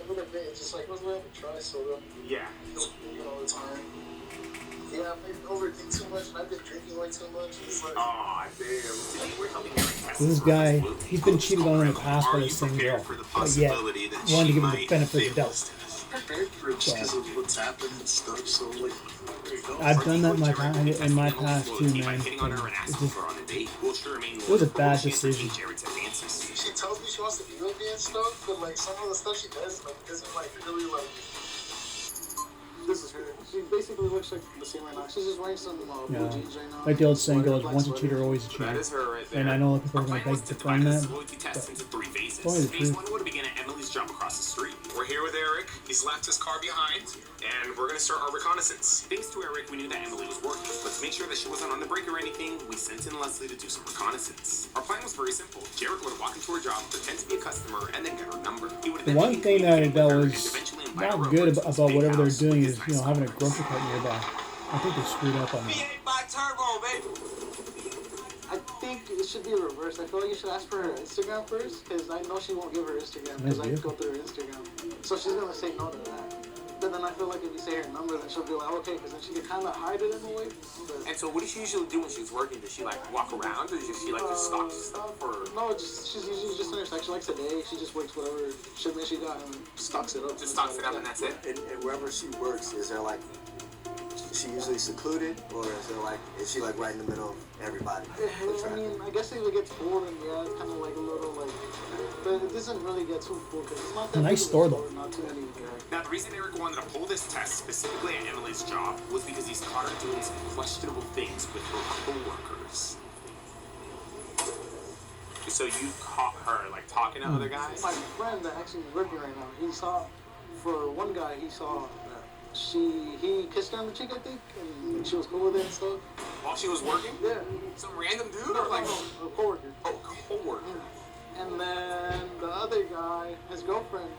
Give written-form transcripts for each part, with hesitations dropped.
little bit. It's just like, let's let me try soda. Yeah. All the time. Yeah, maybe overthink too much, and I've been drinking way too much. It's like, aw, damn. This guy, he's been cheated on in the past by the same girl. But yet, wanted to give him the benefit of the doubt. prepared for it just because of what's happened and stuff, so like, there you go. I've done that in my past too, man. It was a bad decision. She tells me she wants to be with me and stuff, but like some of the stuff she does, like, doesn't like really like. This is her. She basically looks like the same right now. She's just wearing some blue jeans right now. Like the old saying goes, once a cheater, always a cheater. That is her right there. And I know that people are going to beg to defend that, but Phase it's one would begin at Emily's job across the street. We're here with Eric. He's left his car behind, and we're going to start our reconnaissance. Thanks to Eric, we knew that Emily was working, but to make sure that she wasn't on the break or anything, we sent in Leslie to do some reconnaissance. Our plan was very simple. Jared would walk into her job, pretend to be a customer, and then get her number. the one thing that was not good about whatever they're doing is, having a grocery cart nearby. I think they screwed up on that. I think it should be reversed. I feel like you should ask for her Instagram first, because I know she won't give her Instagram, because I go through her Instagram. So she's going to say no to that. But then I feel like if you say her number, then she'll be like, okay, because then she can kind of hide it in a way. But and so what does she usually do when she's working? Does she like walk around, or does she like just stock stuff, or? No, she's usually just in her section. Like today, she just works whatever shipment she got and stocks it up. Just stocks it up and that's it? And wherever she works, is there like, is she usually secluded, or is she like right in the middle of everybody? I mean, I guess if it gets full, then yeah, it's kind of like a little like, but it doesn't really get too full because it's not that nice store though. Not too many. Now, the reason Eric wanted to pull this test specifically at Emily's job was because he's caught her doing some questionable things with her coworkers. So you caught her like talking to other guys? My friend that actually is working right now, he saw, for one guy, he saw he kissed her on the cheek, I think, and she was cool with it and stuff. While she was working? Yeah. Some random dude or like a coworker? Oh, coworker. And then the other guy, his girlfriend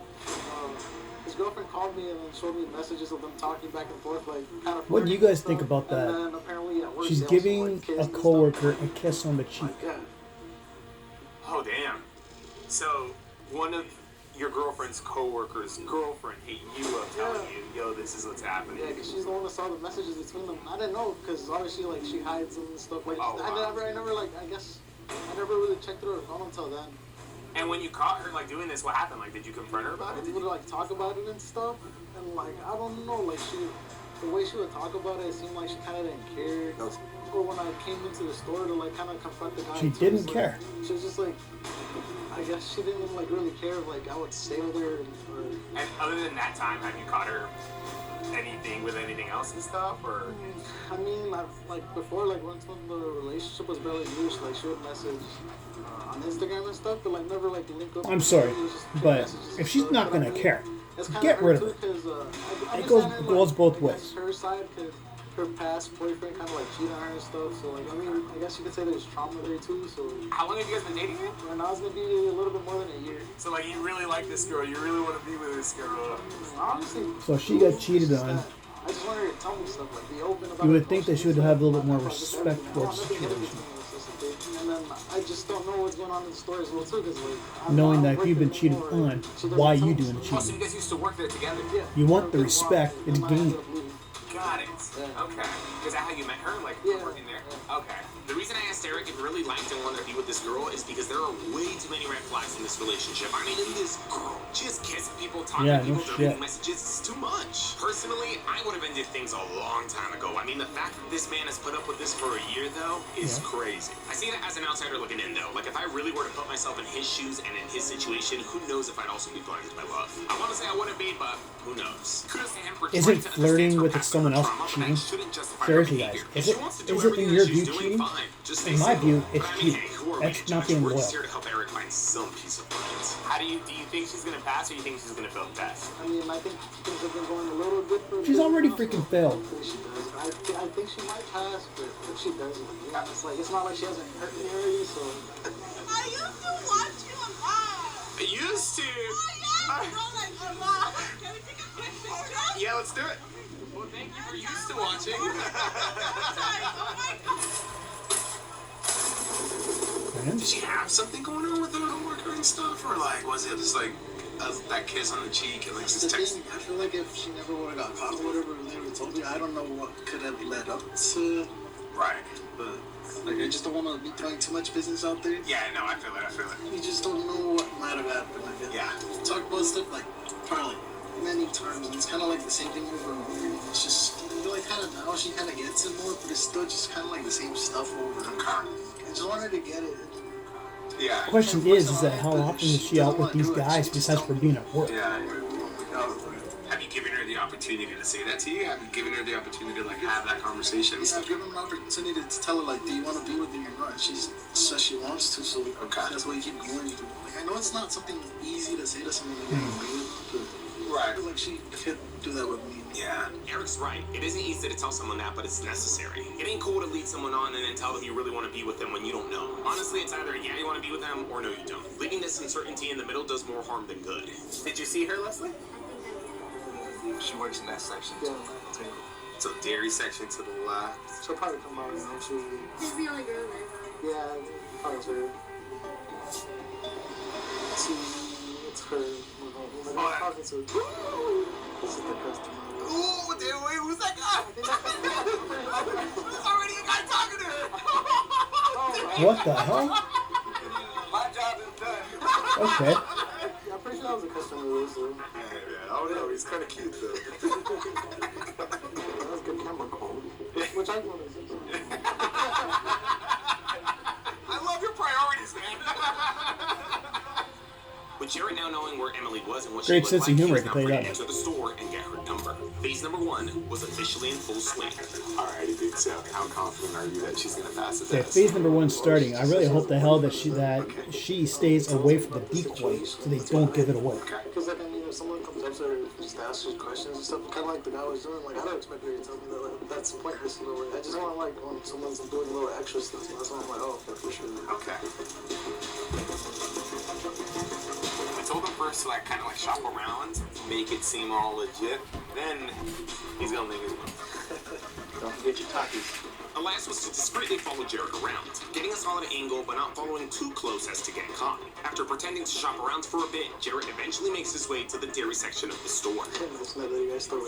called me and then showed me messages of them talking back and forth, like kind of. What do you guys think about that? And then apparently at work, she's giving a coworker a kiss on the cheek. Yeah. Oh damn! So one of your girlfriend's coworkers' girlfriend hit you up telling you, yo, this is what's happening. Yeah, because she's the one that saw the messages between them. I didn't know because obviously like she hides them and stuff. Like I never like I never really checked her phone until then. And when you caught her like doing this, what happened? Like, did you confront her about it? We would like talk about it and stuff, and like I don't know, like the way she would talk about it seemed like she kind of didn't care. Or when I came into the store to like kind of confront the guy, she didn't care. She was just like, I guess she didn't like really care if like I would stay with her. And other than that time, have you caught her anything with anything else and stuff, or? I mean, I've like before, like once when the relationship was barely loose, like she would message on Instagram and stuff, but like never like link up. I'm sorry, but if she's not gonna care, get rid of her. It goes both ways. Her side, because her past boyfriend kind of like cheated on her and stuff. So like, I mean, I guess you could say there's trauma there too. So how long have you guys been dating? Right now it's gonna be a little bit more than a year. So like, you really like this girl. You really want to be with this girl. Honestly. So she got cheated on. I just want her to tell me stuff, like be open about. You would think they should have a little bit more respect towards the situation. And then I just don't know what's going on in the store as well too, because like knowing that if you've been cheated on, why are you doing the cheating? Oh, so you guys used to work there together? Yeah. You want the respect, it's gained. Got it. Okay. Is that how you met her? Like working there? Okay. The reason I asked Eric if he really liked and wanted to be with this girl is because there are way too many red flags in this relationship. I mean, in this girl just kissing people, talking to people, deleting messages, it's too much. Personally, I would have ended things a long time ago. I mean, the fact that this man has put up with this for a year, though, is crazy. I see it as an outsider looking in, though. Like, if I really were to put myself in his shoes and in his situation, who knows if I'd also be blinded by love. I want to say I wouldn't be, but who knows? Kudos to him for isn't flirting with someone else cheating? Seriously, guys, is it in your view cheating? In my view, it's cheating. That's not being loyal. Here to help Eric find some peace of mind. How do you think she's gonna pass, or do you think she's gonna fail the test? I mean, I think things have been going a little good for her. She's already freaking failed. I think she might pass, but if she doesn't, yeah, it's like it's not like she hasn't hurt me already. So I used to watch you a lot. I used to. Oh yeah, like a lot. Can we take a quick picture? Yeah, let's do it. Well, thank you for used to watching. Oh my god. Did she have something going on with her coworker and stuff, or like was it just like that kiss on the cheek and like That's just the texting. thing. I feel like if she never would have got caught or whatever, or they would have told me, I don't know what could have led up to. Right. But like, I just don't want to be throwing too much business out there. Yeah, no, I feel it. You just don't know what might have happened. Like, Yeah. we talk about stuff like probably many times, and it's kind of like the same thing over and over. It's just, I feel like kind of now she kind of gets it more, but it's still just kind of like the same stuff over and over. I just wanted to get it. Yeah. The question is that how often is she out with these guys besides for being at work? Yeah. Have you given her the opportunity to say that to you? Have you given her the opportunity to like have that conversation? Yeah, I've given her an opportunity to tell her, like, do you want to be with me or not? She says she wants to, so that's why you keep going. Like, I know it's not something easy to say to someone that you're with, but I feel like she could do that with me. Yeah. Eric's right. It isn't easy to tell someone that, but it's necessary. It ain't cool to lead someone on and then tell them you really want to be with them when you don't know. Honestly, it's either yeah, you want to be with them, or no, you don't. Leaving this uncertainty in the middle does more harm than good. Did you see her, Leslie? She works in that section. Yeah. So dairy section to the left. She'll probably come out eventually. She's the only girl there. Yeah, probably her. It's her. I'm talking to her. This is the customer. Ooh, dude, wait, who's that guy? There's already a guy talking to her. What the hell? My job is done. Okay. Yeah, I'm pretty sure that was a customer though, so. Yeah, I don't know, he's kind of cute though. That was good camera quality. Which I want to see. I love your priorities, man. With Jared now knowing where Emily was and what Great she sense looked of humor, like, I he can was tell now you free to enter the store and get her number. Phase number 1 was officially in full swing. Alrighty, dude. So, how confident are you that she's gonna pass the Okay, test? phase number 1 starting. I really hope the hell that she stays away from the decoy so they don't give it away. Because, like, I mean, if someone comes up to her and just asks her questions and stuff, kind of like the guy was doing, like, I don't expect her to tell me that, like, that's pointless, you know, like, I just want, like, when someone's doing a little extra stuff, that's why I'm like, oh, okay, for sure. Okay. I told him first to, like, kind of, like, shop around, make it seem all legit. Then, he's gonna make his move. Don't forget your Takis. Elias was to discreetly follow Jared around, getting a solid angle but not following too close as to get caught. After pretending to shop around for a bit, Jared eventually makes his way to the dairy section of the store. That's not that you guys still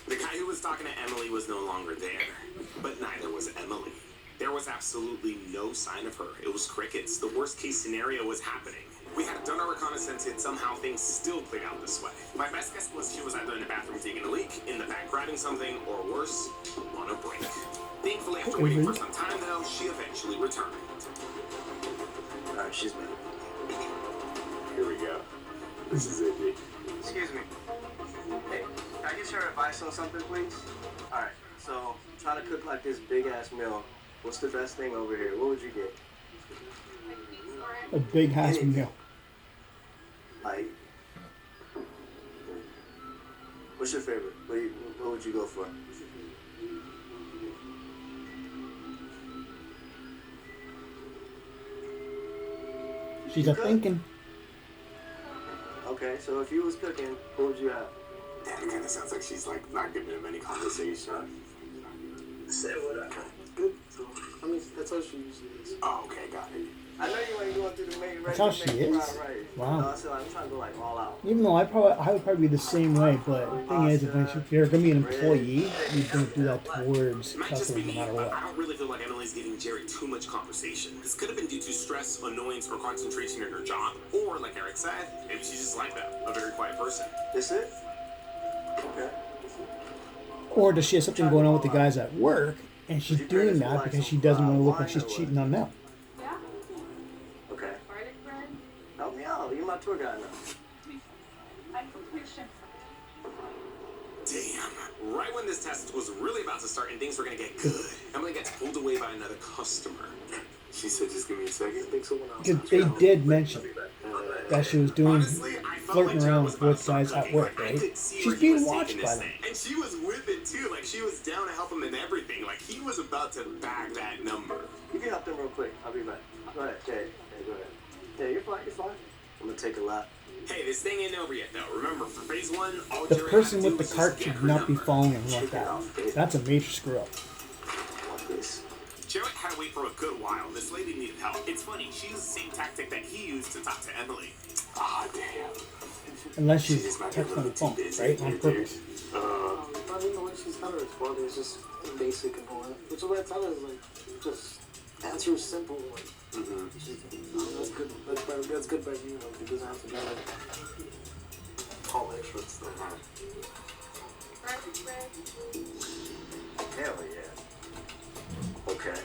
The guy who was talking to Emily was no longer there, but neither was Emily. There was absolutely no sign of her. It was crickets. The worst case scenario was happening. We had done our reconnaissance, yet somehow things still played out this way. My best guess was she was either in the bathroom taking a leak, in the back grabbing something, or worse, on a break. Thankfully, after waiting for some time, though, she eventually returned. Alright, she's back. Here we go. This is it, Nick. Excuse me. Hey, can I get your advice on something, please? Alright, so trying to cook like this big ass meal. What's the best thing over here? What would you get? A big ass meal. Like, what's your favorite? What would you go for? She's a thinking. Okay, so if you was cooking, what would you have? Damn, it kind of sounds like she's like not giving him any conversation. Say what up. Good. So, I mean, that's how she usually is. Oh, okay, got it. I know you ain't going through the main That's how she is? Wow. No, so I'm trying to go like all out. Even though I would probably be the same way, but the thing is, if you're gonna be an employee, you don't do that towards It might just customers be no me, matter but what. I don't really feel like Emily's giving Jerry too much conversation. This could have been due to stress, annoyance, or concentration in her job. Or, like Eric said, maybe she's just like that, a very quiet person. This it? Okay. Or does she have something going on with the guys at work, and she's doing that because she doesn't want to look like she's cheating on them? Yeah? Okay. Garlic bread? Help me out. You're my tour guide now. I'm completion. Damn. Right when this test was really about to start and things were gonna get good, Emily gets pulled away by another customer. She said, just give me a second. I think someone else. Because they did mention that she was doing Honestly, I felt flirting like Jared around was with about both to start guys at cooking. work, Like, I right? could see She's where he being was watched taking by this them. thing. And she was with it too. Like, she was down to help him in everything. Like, he was about to bag that number. You can help them real quick. I'll be back. Go ahead. Okay, go ahead. Yeah, you're fine. You're fine. I'm gonna take a lap. Hey, this thing ain't over yet, though. Remember, for phase 1, all The Jared person had to with do the was cart just get should her not be number. following him like that. That's a major screw up. Watch this. Jared had a wait for a good while. This lady needed help. It's funny, she used the same tactic that he used to talk to Emily. Ah, damn. Unless she's texting on the phone, right? On purpose. I mean, the way she's kind of responding is just basic and all that. Which is what I tell her is like, just answer simple. Like, that's good. That's good by you. Like, it doesn't have to be like all extra stuff. Hell yeah. Okay.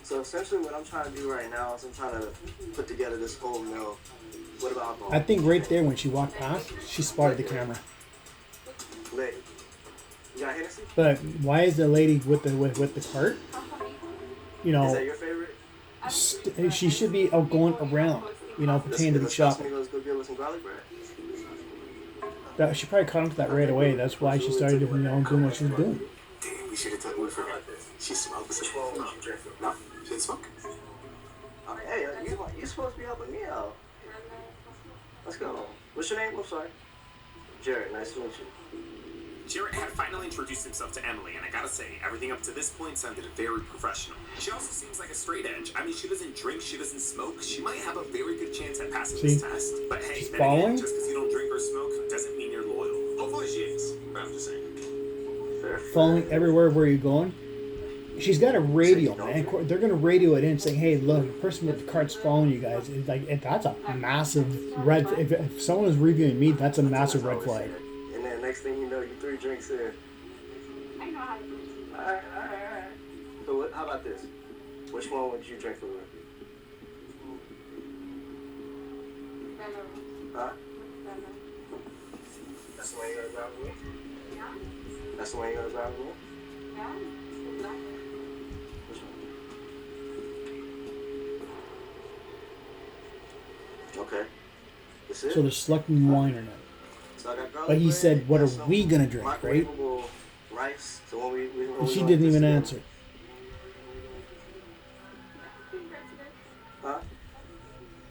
So essentially what I'm trying to do right now is I'm trying to put together this whole meal. What about alcohol? I think right there when she walked past, she spotted the camera. Lady. You got Hennessy? But why is the lady with the cart? You Is know, that your favorite? she should be out going around, you know, pretending to be shopping. Let's go get us some garlic bread. That, she probably caught on to that right away. That's why she started doing what she was doing. Damn, we should have told her. She smokes. No, she didn't smoke. Oh, hey, you supposed to be helping me out. Let's go. What's your name? I'm sorry. Jared, nice to meet you. Jarrett had finally introduced himself to Emily, and I gotta say, everything up to this point sounded very professional. She also seems like a straight edge. I mean, she doesn't drink, she doesn't smoke. She might have a very good chance at passing this test. But hey, then again, just because you don't drink or smoke doesn't mean you're loyal. Hopefully she is, but I'm just saying. Following everywhere where you're going. She's got a radio, man. They're gonna radio it in, saying, "Hey, look, the person with the cart's following you guys." It's like that's a massive red. If someone is reviewing me, that's a massive red flag. And then next thing you know, you 3 drinks in. I know how to do it. All right. So how about this? Which one would you drink for me? Huh? That's the one you're gonna grab with me? Yeah. That's the one you're gonna grab with me? Yeah. Exactly. Which one? Okay. This is So they're selecting wine or not. So I got garlic But he bread, said, "What got are some we gonna drink?" Right? microwavable rice. So when we And she didn't even answer. Huh?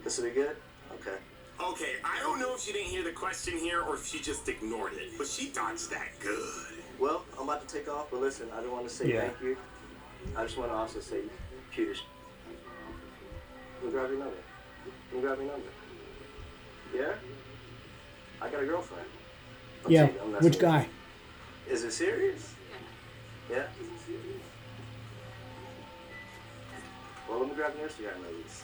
This will be good? Okay. Okay, I don't know if she didn't hear the question here or if she just ignored it, but she dodged that good. Well, I'm about to take off, but listen, I just want to say thank you. I just want to also say cute as Let me grab your number. Yeah? I got a girlfriend. Yeah. I'm not Which serious. guy? Is it serious? Yeah? Well, let me grab your Instagram at least.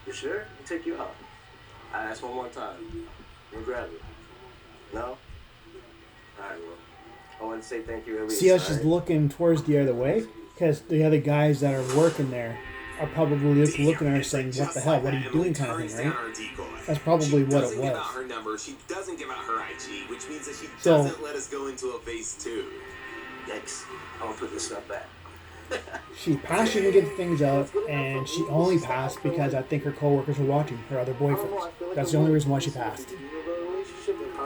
You sure? I'll take you out. I asked one more time. You grab it. No? Alright, well. I want to say thank you at least. See how she's looking towards the other way? Because the other guys that are working there are probably looking at her saying, "What the hell? What are you doing?" kind of thing, right? That's probably what it She doesn't give out was. her number. She doesn't give out her IG, which means that she So- doesn't let us go into a phase 2. Yikes. I'm gonna put this stuff back. She passed, she can get things out, and she only passed because I think her coworkers were watching, her other boyfriends. That's the only reason why she passed.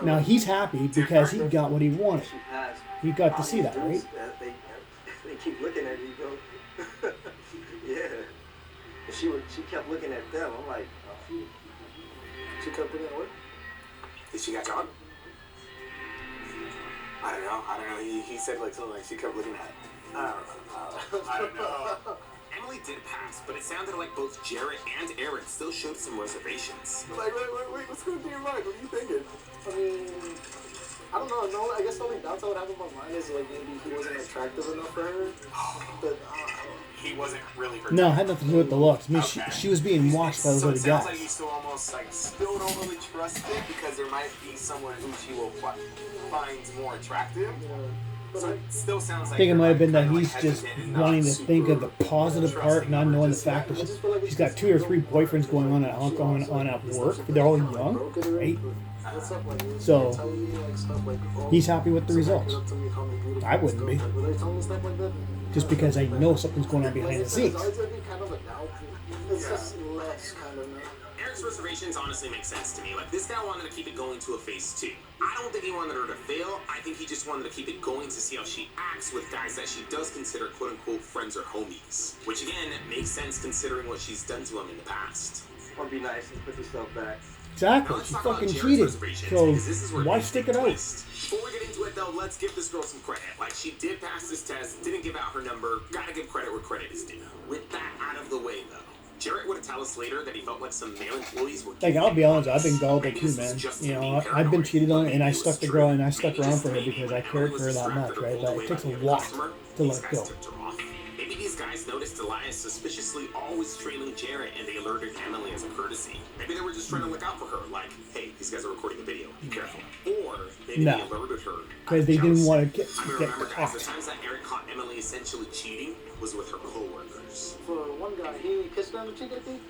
Now he's happy because he got what he wanted. She passed. You got to see that, right? They keep looking at you, go. Yeah. And she kept looking at them. I'm like, oh. She kept looking at what? Did she got John? I don't know. He said like something like she kept looking at. I don't know. Emily did pass, but it sounded like both Jarrett and Aaron still showed some reservations. Like, wait, what's going through your mind? What are you thinking? I mean, I don't know. No, I guess the only doubts I would have in my mind is like maybe he wasn't attractive enough for her. But He wasn't really her. No, it had nothing to do with the looks. I mean, she was being watched by those So other it sounds like guys. you still almost like still don't really trust it because there might be someone who she will find more attractive. So it still sounds like I think it you're, might have been that kinda, he's like, just hesitant and not wanting to think of the super positive part, not knowing the fact that she's got 2 or 3 boyfriends going on at work. They're all young, right? So he's happy with the results. I wouldn't be, just because I know something's going on behind the scenes. It's just less kind of. Eric's reservations honestly make sense to me. Like, this guy wanted to keep it going to a phase 2. I don't think he wanted her to fail. I think he just wanted to keep it going to see how she acts with guys that she does consider quote-unquote friends or homies. Which, again, makes sense considering what she's done to him in the past. I'll be nice and put this stuff back. Exactly. let's She talk about fucking Jared's cheated. reservations, So because this is where why things stick take it a out? twist. Before we get into it, though, let's give this girl some credit. Like, she did pass this test, didn't give out her number. Gotta give credit where credit is due. With that out of the way, though, Jarrett would tell us later that he felt like some male employees were. Like, I'll be honest, I've been gullible too, man. You know, I've been cheated on, and I stuck the girl, and I stuck around for her because I cared for her that much, right? But it takes a lot to let go. Maybe these guys noticed Elias suspiciously always trailing Jarrett, and they alerted Emily as a courtesy. Maybe they were just trying to look out for her, like, hey, these guys are recording a video, be careful. Or maybe they alerted her because they didn't want to get remember, guys, caught. the times that Eric caught Emily essentially cheating was with her coworkers. For one guy, he kissed her on the cheek, I think.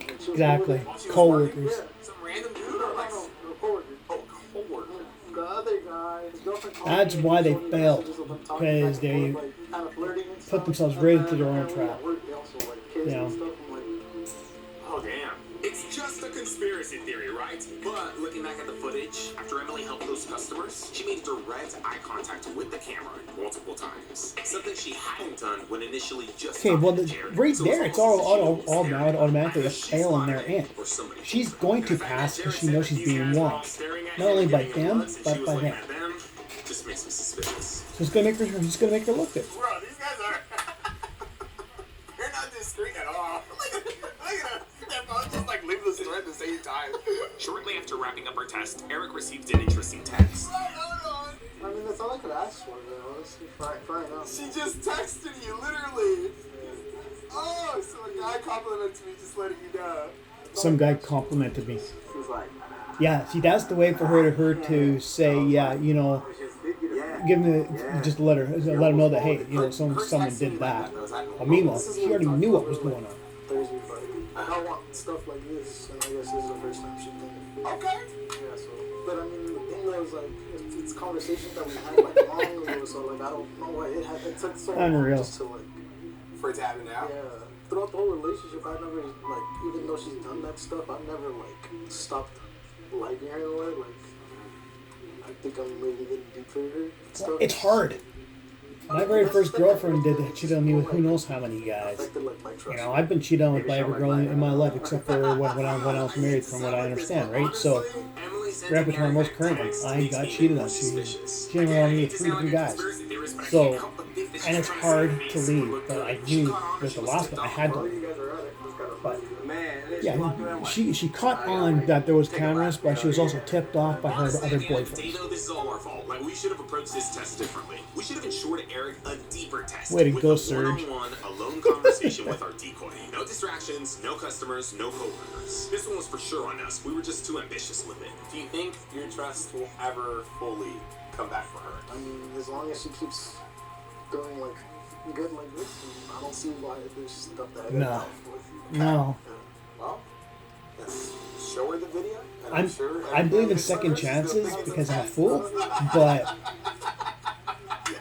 And she was Exactly. cool with it. Co-workers. Yeah. Some random dude No, or like no, coworker. oh, coworker. The other guy, his girlfriend called That's me why and they showed me failed, messages of them talking because back and they forth, like, kind of flirting and put stuff. themselves And right then into their own apparently trap. at work, they also like kissed Yeah. and stuff. I'm like, Oh, damn. It's just a conspiracy theory, right? But looking back at the footage, after Emily helped those customers, she made direct eye contact with the camera multiple times. Something she hadn't done when initially just Okay, well, talking to Jared. right So there, it's all automatically a Either she's fail on their lying end. or somebody- She's going to And the fact pass that because Jared she knows said she's these being guys were all watched. staring at Not him only and by giving him them, looks, and but she was by looking him. at them. Just makes me suspicious. So it's gonna make her. It's gonna make her look good. Bro, these guys are. They're not discreet at all. Look at them. They're both just like leave the store at the same time. Shortly after wrapping up her test, Eric received an interesting text. I mean, that's all I could ask for, though. Honestly, fine out. She just texted you, literally. Oh, so a guy complimented me, just letting you know. Some guy complimented me. She was like, Yeah, see, that's the way for her to say, yeah, you know, give me, just let her know that, hey, you know, someone did that. Well, meanwhile, she already knew what was going on. Thursday, but I want stuff like this, and I guess this is the first time she did it. Okay. Yeah, so, but I mean, the thing was, like, it's conversations that we had, like, long ago, so, like, I don't know why it took so Unreal. long just to, like, For it to happen now? yeah. Throughout the whole relationship, I never, like, even though she's done that stuff, I've never, like, stopped liking her or, like, I think I'm maybe getting deeper with her and stuff. It's hard. My very first girlfriend did cheat on me with who knows how many guys. Affected, like, my trust. You know, I've been cheated on with by every girl in my life except for when I was married, from what I understand, right? So, grab it to my most current one. I got cheated on. She cheated on me with 3 different guys. So, and it's hard to leave, but I knew with the last one I had to leave. But yeah, she caught on that there was cameras, but she was also tipped off by her other boyfriends. This is all our fault. Like, we should have approached this test differently. We should have ensured Eric a deeper test. Way to with go, a Serge. one-on-one, alone conversation with our decoy. No distractions, no customers, no coworkers. This one was for sure on us. We were just too ambitious with it. Do you think your trust will ever fully come back for her? I mean, as long as she keeps doing, like, good like this, I don't see why there's stuff that I No. got with. No. Well, let's show her the video. And I believe in second chances because I'm a fool, but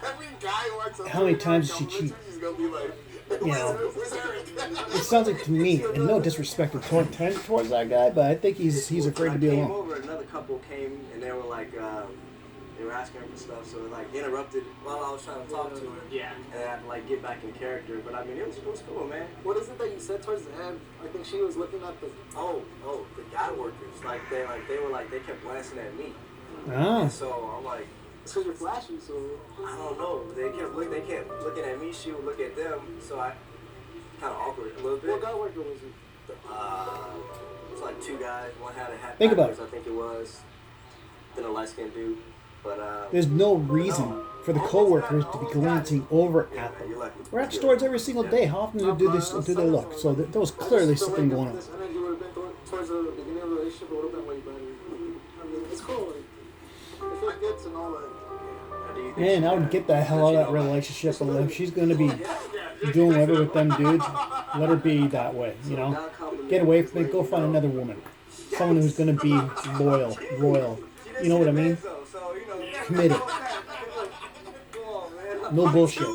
Every guy wants a how many times did she cheat? He's gonna be like, You know, where's Eric? it sounds like to me, and no disrespect towards that guy, but I think he's afraid to be When I came alone. over, another couple came and they were like, they were asking her for stuff, so it like interrupted while I was trying to talk to her. Yeah. And I had to like get back in character. But I mean, it was cool, man. What is it that you said towards the end? I think she was looking at the. Oh, the guy workers, they kept glancing at me. Ah, And so I'm like, It's because you're flashy, so. I don't know. They kept looking at me. She would look at them. So I kind of awkward a little bit. What guy worker was it? It was like 2 guys. One had a hat Think about backwards, I think it was. Then a light-skinned dude. But there's no reason for the coworkers to be glancing over yeah, at man, them. you're lucky. We're at stores every single day. How often do they look? So there was clearly something going on. This energy would have been towards the beginning of the relationship, it would have been way better. I mean, it's cool. Like, it feels good to know that. Man, I would get the hell out of that relationship. And if she's going to be doing whatever with them dudes, let her be that way, you know? Get away from it. Go find another woman. Someone who's going to be loyal, royal. You know what I mean? Committed. No bullshit.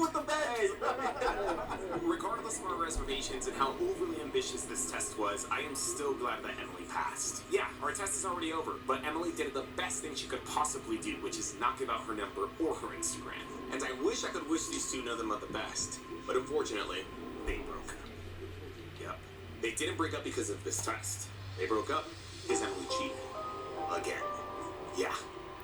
Regardless of our reservations and how overly ambitious this test was, I am still glad that Emily passed. Yeah, our test is already over, but Emily did the best thing she could possibly do, which is not give out her number or her Instagram. And I wish I could wish these two nothing but the best, but unfortunately, they broke up. Yep. They didn't break up because of this test. They broke up is Emily cheating again. Yeah.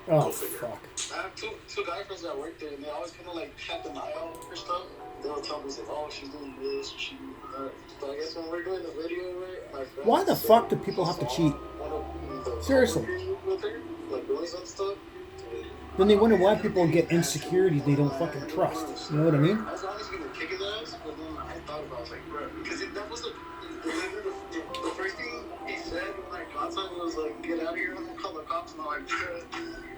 Oh, Go figure. fuck. I have two guy friends that work there, and they always kind of like kept an eye out for stuff. They'll tell me, like, oh, she's doing this, or she's doing that. So I guess when we're doing the video, right, my friend. Why the fuck do people have to cheat? Seriously. With her, like doing some stuff. Then they wonder why people get insecurities they don't fucking trust. You know what I mean? I was honestly gonna kick his ass, but then I thought about it, I was like, bro, because that was the first thing he said when I got to him was like, get out of here, I'm gonna call the cops. And I'm like, bro,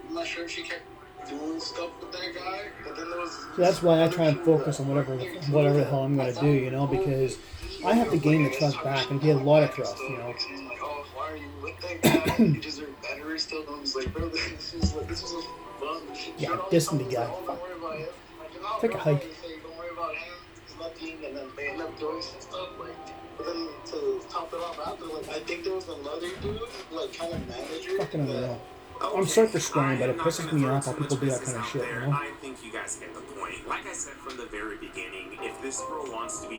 I'm not sure if she kept doing stuff with that guy, but then there was. So that's why I try and focus on whatever the hell I'm gonna do, you know, because I have to gain the trust back and get a lot of trust, you know. Like, oh, why are you with that guy? You deserve better still. I was like, bro, this was a fun. Yeah, dissing the guy. Don't worry about him. Like, Take a hike. Don't worry about him. It's nothing, and then they end up doing some stuff like. But then to top it off after, like, I think there was another dude, like, kind of manager. Fucking that, unreal. I'm sorry for swearing, but it pisses me off how people do that kind of shit, you know? I think you guys get the point. Like I said from the very beginning, if this girl wants to be